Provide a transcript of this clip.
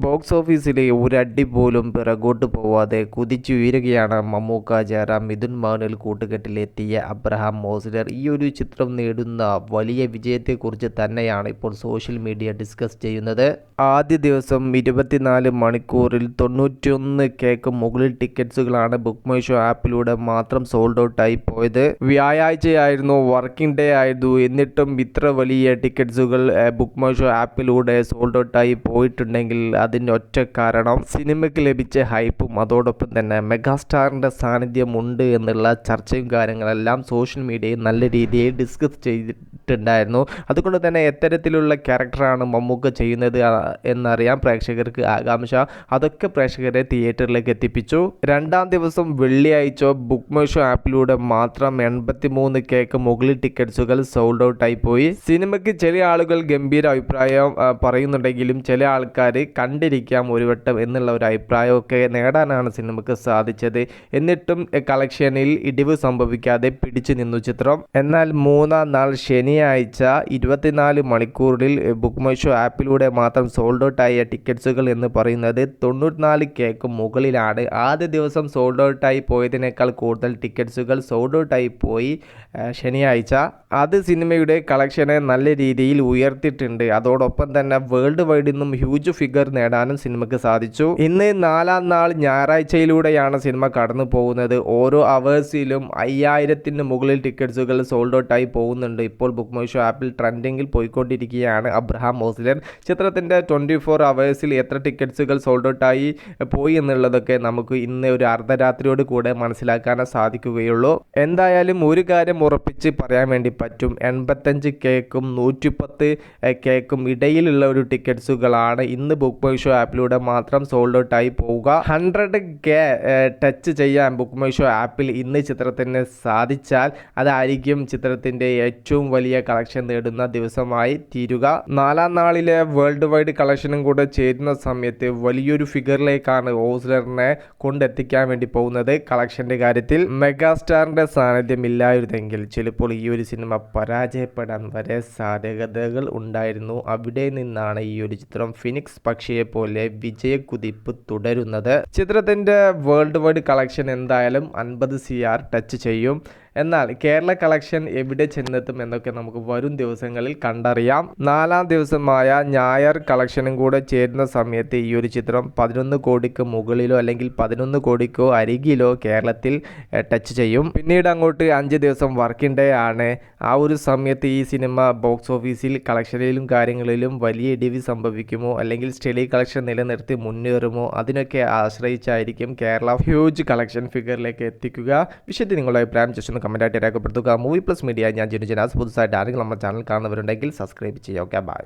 Box ഓഫീസിലെ ഒരടി പോലും പിറകോട്ട് പോവാതെ കുതിച്ചുയരുകയാണ് മമ്മൂക്ക, ജയറാം, മിഥുൻ മാനുവൽ കൂട്ടുകെട്ടിലെത്തിയ അബ്രഹാം ഓസ്ലർ. ഈ ഒരു ചിത്രം നേടുന്ന വലിയ വിജയത്തെക്കുറിച്ച് തന്നെയാണ് ഇപ്പോൾ സോഷ്യൽ മീഡിയ ഡിസ്കസ് ചെയ്യുന്നത്. ആദ്യ ദിവസം 24 മണിക്കൂറിൽ 91K മുകളിൽ ടിക്കറ്റ്സുകളാണ് ബുക്ക് മൈ ഷോ ആപ്പിലൂടെ മാത്രം സോൾഡ് ഔട്ടായി പോയത്. വ്യാഴാഴ്ചയായിരുന്നു, വർക്കിംഗ് ഡേ ആയിരുന്നു. എന്നിട്ടും ഇത്ര വലിയ ടിക്കറ്റ്സുകൾ ബുക്ക് മൈ ഷോ ആപ്പിലൂടെ സോൾഡ് ഔട്ടായി പോയിട്ടുണ്ടെങ്കിൽ അതിൻ്റെ ഒറ്റ കാരണം സിനിമയ്ക്ക് ലഭിച്ച ഹൈപ്പും അതോടൊപ്പം തന്നെ മെഗാസ്റ്റാറിൻ്റെ സാന്നിധ്യമുണ്ട് എന്നുള്ള ചർച്ചയും കാര്യങ്ങളെല്ലാം സോഷ്യൽ മീഡിയയിൽ നല്ല രീതിയിൽ ഡിസ്കസ് ചെയ്തിട്ടുണ്ടായിരുന്നു. അതുകൊണ്ട് തന്നെ എത്തരത്തിലുള്ള ക്യാരക്ടറാണ് മമ്മൂക്ക ചെയ്യുന്നത് എന്നറിയാൻ പ്രേക്ഷകർക്ക് ആകാംക്ഷ. അതൊക്കെ പ്രേക്ഷകരെ തിയേറ്ററിലേക്ക് എത്തിപ്പിച്ചു. രണ്ടാം ദിവസം വെള്ളിയാഴ്ച ബുക്ക് മൈ ഷോ ആപ്പിലൂടെ മാത്രം 83K മുകളിൽ ടിക്കറ്റ്സുകൾ സോൾഡ് ഔട്ടായി പോയി. സിനിമയ്ക്ക് ചില ആളുകൾ ഗംഭീര അഭിപ്രായം പറയുന്നുണ്ടെങ്കിലും ചില ആൾക്കാർ കണ്ടിരിക്കാം ഒരു വട്ടം എന്നുള്ള ഒരു അഭിപ്രായമൊക്കെ നേടാനാണ് സിനിമയ്ക്ക് സാധിച്ചത്. എന്നിട്ടും കളക്ഷനിൽ ഇടിവ് സംഭവിക്കാതെ പിടിച്ചു നിന്നു ചിത്രം. എന്നാൽ മൂന്നാം നാൾ ശനിയാഴ്ച 24 മണിക്കൂറിൽ ബുക്ക് മൈ ഷോ ആപ്പിലൂടെ മാത്രം സോൾഡ് ഔട്ട് ആയ ടിക്കറ്റ്സുകൾ എന്ന് പറയുന്നത് 94K മുകളിലാണ്. ആദ്യ ദിവസം സോൾഡ് ഔട്ടായി പോയതിനേക്കാൾ കൂടുതൽ ടിക്കറ്റ്സുകൾ സോൾഡ് ഔട്ടായി പോയി ശനിയാഴ്ച. അത് സിനിമയുടെ കളക്ഷനെ നല്ല രീതിയിൽ ഉയർത്തിയിട്ടുണ്ട്. അതോടൊപ്പം തന്നെ വേൾഡ് വൈഡിൽ നിന്നും ഹ്യൂജ് ഫിഗർ നേടാനും സിനിമയ്ക്ക് സാധിച്ചു. ഇന്ന് നാലാം നാൾ ഞായറാഴ്ചയിലൂടെയാണ് സിനിമ കടന്നു പോകുന്നത്. ഓരോ അവേഴ്സിലും 5000-ന് മുകളിൽ ടിക്കറ്റ്സുകൾ സോൾഡ് ഔട്ടായി പോകുന്നുണ്ട്. ഇപ്പോൾ ബുക്ക് മൈ ഷോ ആപ്പിൽ ട്രെൻഡിങ്ങിൽ പോയിക്കൊണ്ടിരിക്കുകയാണ് അബ്രഹാം ഓസ്ലർ. ചിത്രത്തിൻ്റെ 24 അവേഴ്സിൽ എത്ര ടിക്കറ്റ്സുകൾ സോൾഡ് ഔട്ടായി പോയി എന്നുള്ളതൊക്കെ നമുക്ക് ഇന്ന് ഒരു അർദ്ധരാത്രിയോട് കൂടെ മനസ്സിലാക്കാനേ സാധിക്കുകയുള്ളൂ. എന്തായാലും ഒരു കാര്യം ഉറപ്പിച്ച് പറയാൻ വേണ്ടി പറ്റും, 85K 110K ഇടയിലുള്ള ഒരു ടിക്കറ്റ്സുകളാണ് ഇന്ന് ബുക്ക് മൈ ഷോ ആപ്പിലൂടെ മാത്രം സോൾഡ് ഔട്ടായി പോവുക. 100K ടച്ച് ചെയ്യാൻ ബുക്ക് മൈ ഷോ ആപ്പിൽ ഇന്ന് ചിത്രത്തിന് സാധിച്ചാൽ അതായിരിക്കും ചിത്രത്തിൻ്റെ ഏറ്റവും വലിയ കളക്ഷൻ നേടുന്ന ദിവസമായി തീരുക. നാലാം നാളിലെ വേൾഡ് വൈഡ് കളക്ഷനും കൂടെ ചേരുന്ന സമയത്ത് വലിയൊരു ഫിഗറിലേക്കാണ് ഓസ്ലറിനെ കൊണ്ടെത്തിക്കാൻ വേണ്ടി പോകുന്നത്. കളക്ഷൻ്റെ കാര്യത്തിൽ മെഗാസ്റ്റാറിൻ്റെ സാന്നിധ്യം ഇല്ലായിരുന്നെങ്കിൽ ചിലപ്പോൾ ഈ ഒരു സിനിമ പരാജയപ്പെടാൻ വരെ സാധ്യതകൾ ഉണ്ടായിരുന്നു. അവിടെ നിന്നാണ് ഈ ഒരു ചിത്രം ഫിനിക്സ് പക്ഷിയെ പോലെ വിജയക്കുതിപ്പ് തുടരുന്നത്. ചിത്രത്തിൻ്റെ വേൾഡ് വൈഡ് കളക്ഷൻ എന്തായാലും 50 CR ടച്ച് ചെയ്യും. എന്നാൽ കേരള കളക്ഷൻ എവിടെ ചെന്നെത്തും എന്നൊക്കെ നമുക്ക് വരും ദിവസങ്ങളിൽ കണ്ടറിയാം. നാലാം ദിവസമായ ഞായർ കളക്ഷനും കൂടെ ചേരുന്ന സമയത്ത് ഈ ഒരു ചിത്രം 11 കോടിക്ക് മുകളിലോ അല്ലെങ്കിൽ 11 കോടിക്കോ അരികിലോ കേരളത്തിൽ ടച്ച് ചെയ്യും. പിന്നീട് അങ്ങോട്ട് 5 ദിവസം വർക്കിംഗ് ഡേ ആണ്. ആ ഒരു സമയത്ത് ഈ സിനിമ ബോക്സ് ഓഫീസിൽ കളക്ഷനിലും കാര്യങ്ങളിലും വലിയ ഇടിവ് സംഭവിക്കുമോ അല്ലെങ്കിൽ സ്റ്റഡി കളക്ഷൻ നിലനിർത്തി മുന്നേറുമോ, അതിനൊക്കെ ആശ്രയിച്ചായിരിക്കും കേരള ഹ്യൂജ് കളക്ഷൻ ഫിഗറിലേക്ക് എത്തിക്കുക. വിഷയത്തിൽ നിങ്ങളുടെ അഭിപ്രായം ജസ്റ്റ് കമൻറ്റായിട്ട് രേഖപ്പെടുത്തുക. മൂവി പ്ലസ് മീഡിയ, ഞാൻ ജിനു ജനാസ്. പുതുസായിട്ട് ആരെങ്കിലും നമ്മുടെ ചാനൽ കാണുന്നവരുണ്ടെങ്കിൽ സബ്സ്ക്രൈബ് ചെയ്യുക. Okay, by.